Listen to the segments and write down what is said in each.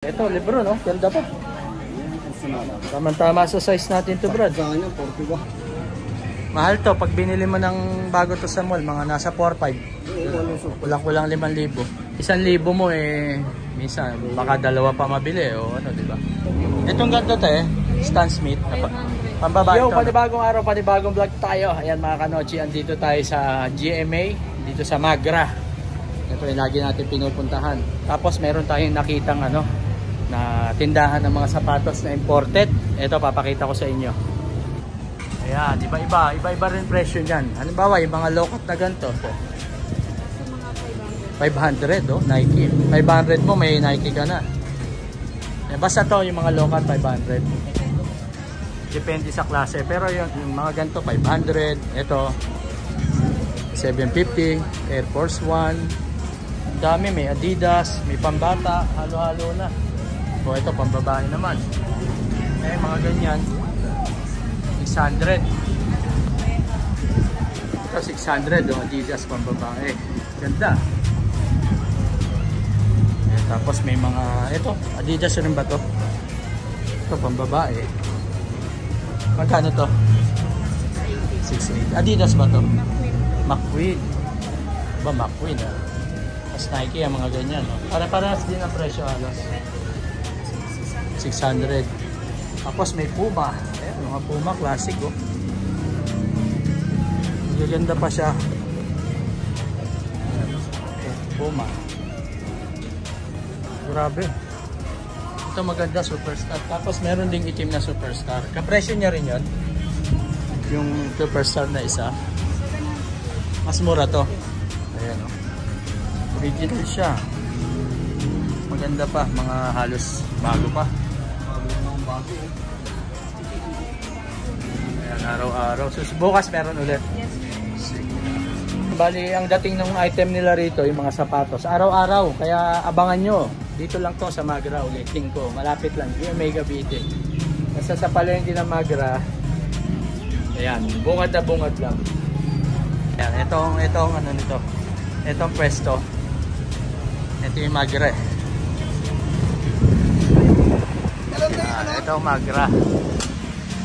Ito, libro, no? Ganda pa. Tama-tama sa size natin to, Brad. Mahal to. Pag binili mo ng bago to sa mall, mga nasa 4-5. Kulang-kulang 5,000. 1,000 mo minsan, baka dalawa pa mabili o ano, di ba? Itong ganito to Stan Smith. Pambabae to. Yo, panibagong araw, panibagong vlog tayo. Ayan mga kanochi, andito tayo sa GMA, dito sa Magra. Ito yung lagi natin pinupuntahan. Tapos meron tayong nakitang na tindahan ng mga sapatos na imported. Ito, papakita ko sa inyo. Ayan, iba-iba rin presyo niyan. Halimbawa, yung mga low-cut na ganito. 500, Nike. 500 mo, may Nike ka na. Basta to, yung mga low-cut, 500. Depende sa klase. Pero yung mga ganito, 500. Ito, 750. Air Force One. Dami, may Adidas, may pambata, halo-halo na. O ito, pambabae naman. Mga ganyan, 600. Ito, 600, Adidas, pambabae. Ganda. Tapos may mga, ito, Adidas rin ba to? Ito, pambabae. Magkano to? 680. Adidas ba to? McQueen. Ba, McQueen Nike ang mga ganyan, no? Para-paras din ang presyo halos. 600. Tapos may Puma. Ayan, mga Puma classic, Magaganda pa siya. Ayan, Puma. Grabe. Ito maganda, Superstar. Tapos meron ding itim na Superstar. Kapresyo niya rin yun. Yung Superstar na isa. Mas mura to. Ayan, original siya. Maganda pa, mga halos bago pa. Ayan, araw-araw. So, bukas meron ulit. Yes. Bali, ang dating ng item nila rito, yung mga sapatos, araw-araw. Kaya abangan nyo. Dito lang to sa Magra ulit. Tingko, malapit lang. Yung May Cavite. Basta sa palengke ng Magra, ayan, bungad na bungad lang. Ayan, itong ano nito. Itong pwesto. Ito yung Magra. Ito ang Magra.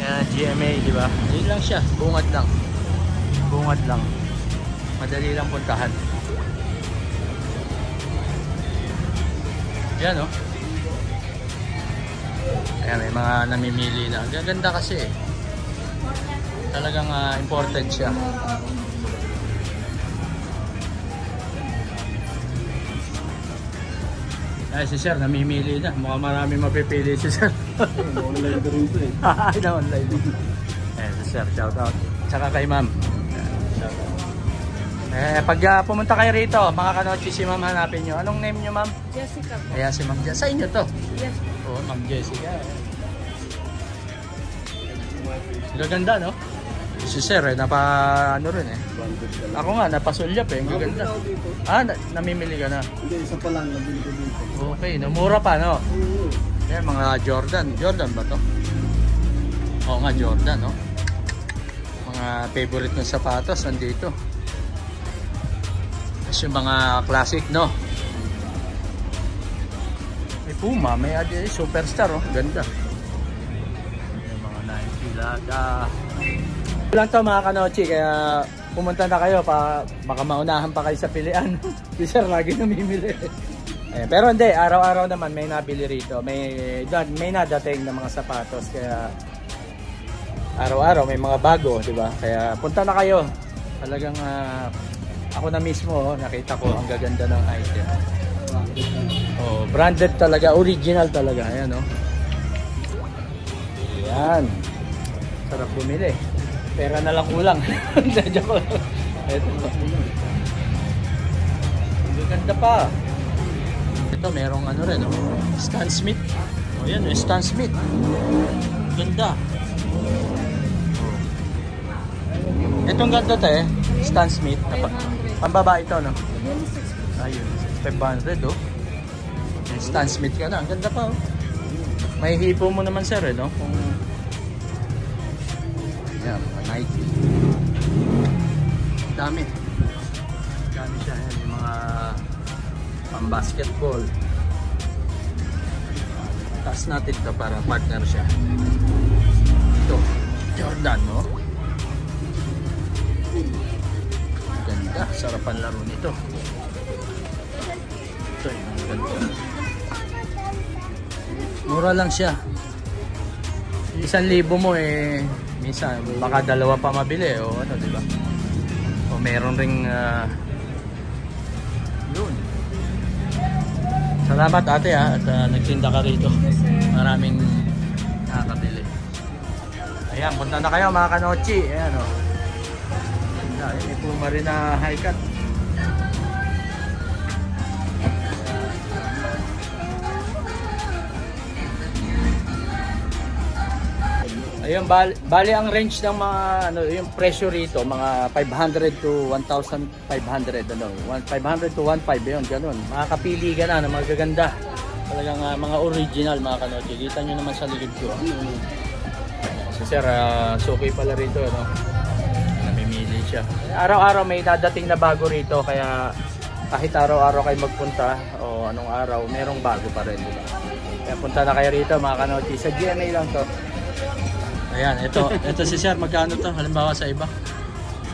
Ayan, GMA, di ba? Yun lang siya, bungad lang. Bungad lang. Madali lang puntahan. Yan, Ayan, may mga namimili na. Gaganda kasi, Talagang important siya. Ay, si Sir, namimili na. Mukhang marami mapipili si Sir. Online ka rin ito Ay, na-online. Ayan, si Sir, shout out. Tsaka kay Ma'am. Pag pumunta kayo rito, mga kanochi, si Ma'am hanapin nyo. Anong name nyo, Ma'am? Jessica po. Ayan, si Ma'am Jessica. Sa inyo to? Yes. Oo, Ma'am Jessica. Gaganda, no? Si Sir, ano rin Ako nga, napasulyap Ang gaganda. Namimili ka na? Hindi, isa pa lang, nabili ko dito. Okay, mura pa, no? Ayan, mga Jordan. Jordan ba to? Oo nga, Jordan, no? Mga favorite ng sapatos, nandito. Tapos yung mga classic, no? May Puma, may Superstar, Ganda. Yung mga Nike, Lada. Lang to mga kanochi, kaya pumunta na kayo baka maunahan pa kayo sa pilian. Si Sir lagi namimili. Pero hindi, araw-araw naman may nabili rito. May nadating na mga sapatos, kaya araw-araw may mga bago, di ba? Kaya punta na kayo. Talagang ako na mismo, nakita ko ang gaganda ng item. Oh, branded talaga, original talaga. Ayan, Ayan. Sarap bumili. Pera na lang kulang. Joke lang. Ito. Ganda pa. Ito merong rin, Stan Smith. Oh, yan, Stan Smith. Ganda. Itong ganda to Stan Smith. Pambabae ito, no? Ayun, 500, Stan Smith ka na. Ang ganda pa, May hipo mo naman, Sir, no? Kung yan, mga Nike. Dami siya. Yan, yung mga pang basketball. Taas natin to para partner siya. Ito, Jordan, no? Ganda, sarapan laro nito. Ito, yung ganda. Mura lang siya. 1,000 mo eh, minsan baka dalawa pa mabili o ano, di ba? O meron ring yun. Salamat ate at nagtinda ka rito. Maraming nakakabili. Ayan, punta na kayo mga kanochi. Ayan o. Ayan, may Puma rin na high cut. Ayun, bali ang range ng mga ano, yung presyo rito, mga 500 to 1,500 ano, 500 to 1,500 yun, ganun. Makakapili ka na ng mga gaganda. Talagang mga original mga kanoche. Kita nyo naman sa likod ko. Si sir, suki pala rito, no? Namimili siya. Araw-araw may dadating na bago rito, kaya kahit araw-araw kayo magpunta o anong araw, merong bago pa rin, diba? Kaya punta na kayo rito mga kanoche. Sa GMA lang to. Ayan, ito si sir, magkano to? Halimbawa sa iba?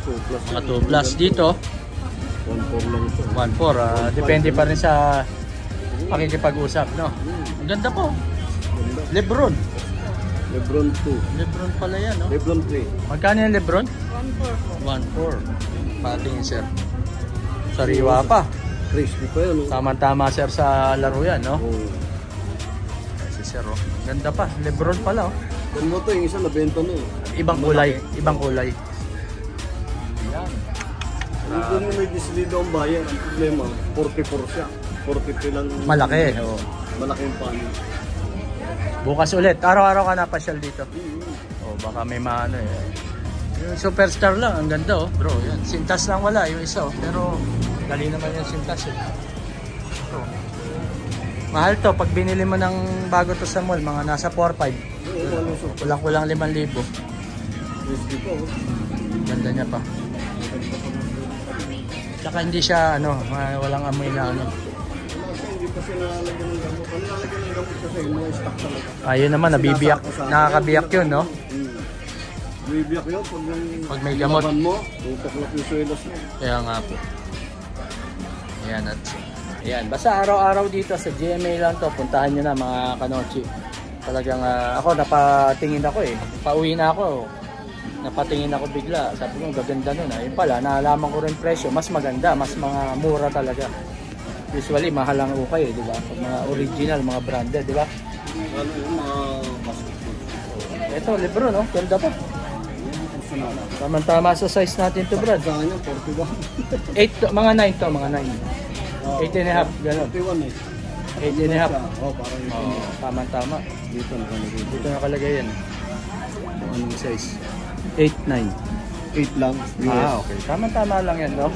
2 plus. Mga 2 plus dito. 1.4 lang ito. 1.4, depende pa rin sa pakikipag-usap, no? Ang ganda po. Lebron. Lebron 2. Lebron pala yan, no? Lebron 3. Magkano yung Lebron? 1.4. Pating sir. Sariwa pa. Crispy pa yan, no? Tama-tama sir sa laro yan, no? Oh. Si sir, oh. Ganda pa. Lebron pala, oh. Kung mo to, yung isa nabenta na eh. Ibang kulay. Ibang kulay. Yan. Kung may dislido ang bayan, ang problema, 44 siya. 43 lang. Malaki, oh. Malaki yung panin. Bukas ulit. Araw-araw ka napasyal dito. Oh, baka may maano eh. Yung superstar lang, ang ganda, oh. Bro, yan. Sintas lang wala, yung isa, oh. Pero dali naman yung sintas, eh. Ito. Mahal to, pag binili mo ng bago to sa mall, mga nasa 4-5. Kulang-kulang 5,000. Ganda niya pa. Tsaka hindi siya ano, walang amoy na ano. Hindi kasi nalalagyan ng gamot. Ano nalalagyan ng gamot kasi mga stock talaga. Ayun naman, nabibiyak. Nakakabiyak yun, no? Nabibiyak yun pag may gamot mo, tutok-lak yung suelos mo. Kaya nga po. Ayan at ayan, basta araw-araw dito sa GMA lang to. Puntahan nyo na mga kanochi. Talagang ako napatingin ako eh. Pauwi na ako. Napatingin ako bigla. Sabi ko gaganda nun. Ayun pala, naalaman ko rin presyo. Mas maganda, mas mga mura talaga. Usually mahal ang ukay eh, di ba? Mga original, mga branded, di ba? Ano yung mga basketball. Ito, Lebron, no? Ganda pa. Tama-tama sa size natin to, Brad. Sa kanya, 41. 8, mga 9 to, mga 9. 8 and a half, gano'n. 41 eh. 8 and a half. Oh, parang yun. Oh, tama-tama. Dito nakalagay. Dito nakalagay yan. Anong size? 8, 9. 8 lang. Ah, okay. Tama-tama lang yan, no?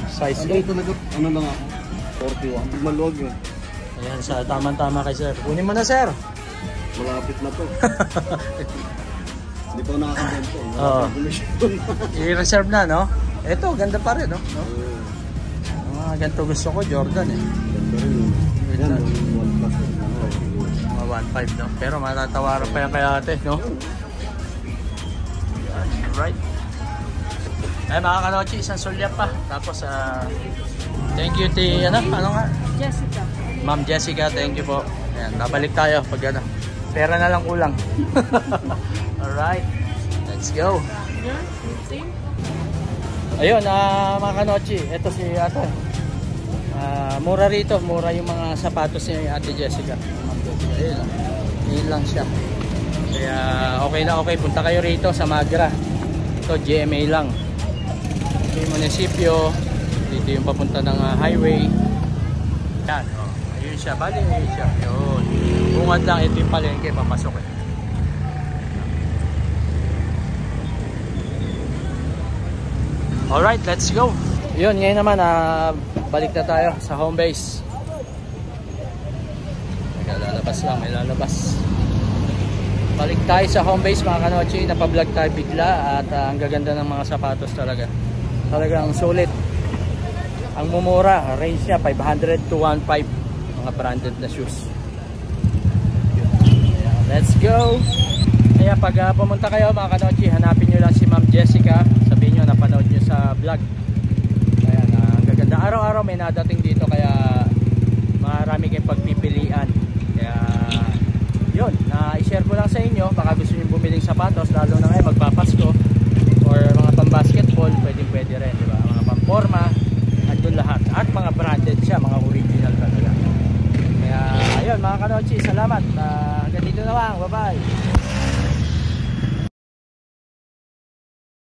Size Ano 8. talaga? Ano lang ako? 41. Maluwag eh. Ayan, sa tama-tama kay sir. Kunin mo na, sir. Malapit na to. Hindi pa nakakabento. Oo. I-reserve na, no? Ito, ganda pa rin, no? Ganito gusto ko, Jordan eh. Yan, 1 plus. Mga 1.5, no? Pero matatawaran pa yan kay ate, no? Right. Ay, mga kanochi, isang sulya pa. Tapos, thank you, ano nga? Jessica. Ma'am Jessica, thank you po. Ayan, babalik tayo pag ano. Pera na lang kulang. Alright, let's go. Ayun, mga kanochi, ito si ate. Mura rito, mura yung mga sapatos ni Ate Jessica. Ayun lang siya. Kaya okay na okay, punta kayo rito sa Magra. Ito GMA lang. Ito yung munisipyo. Dito yung papunta ng highway. Yan, ayun siya, bali ayun siya. Yun. Bungad lang, ito yung palengke, papasok eh. Alright, let's go. Yun, ngayon naman balik na tayo sa home base. Lalabas lang, may lalabas. Balik tayo sa home base mga kanochi. Napablog tayo bigla at ang gaganda ng mga sapatos talaga. Talagang sulit. Ang mumura, range niya 500 to 1.5. Mga branded na shoes. Let's go! Kaya pag pumunta kayo mga kanochi, hanapin nyo lang si Ma'am Jessica. Sabihin nyo napanood nyo sa vlog. Kaya ang gaganda. Araw-araw may nadating dito kaya marami kayong pagpipilian. Kaya yun, na-share ko lang sa inyo. Baka gusto nyo bumiling sapatos, lalo na ngayon magpapasko, or mga pang-basketball, pwede rin, diba? Mga pang-forma, andun lahat. At mga branded siya, mga original talaga. Kaya ayun mga kanochi, salamat. Hanggang dito na lang. Bye-bye.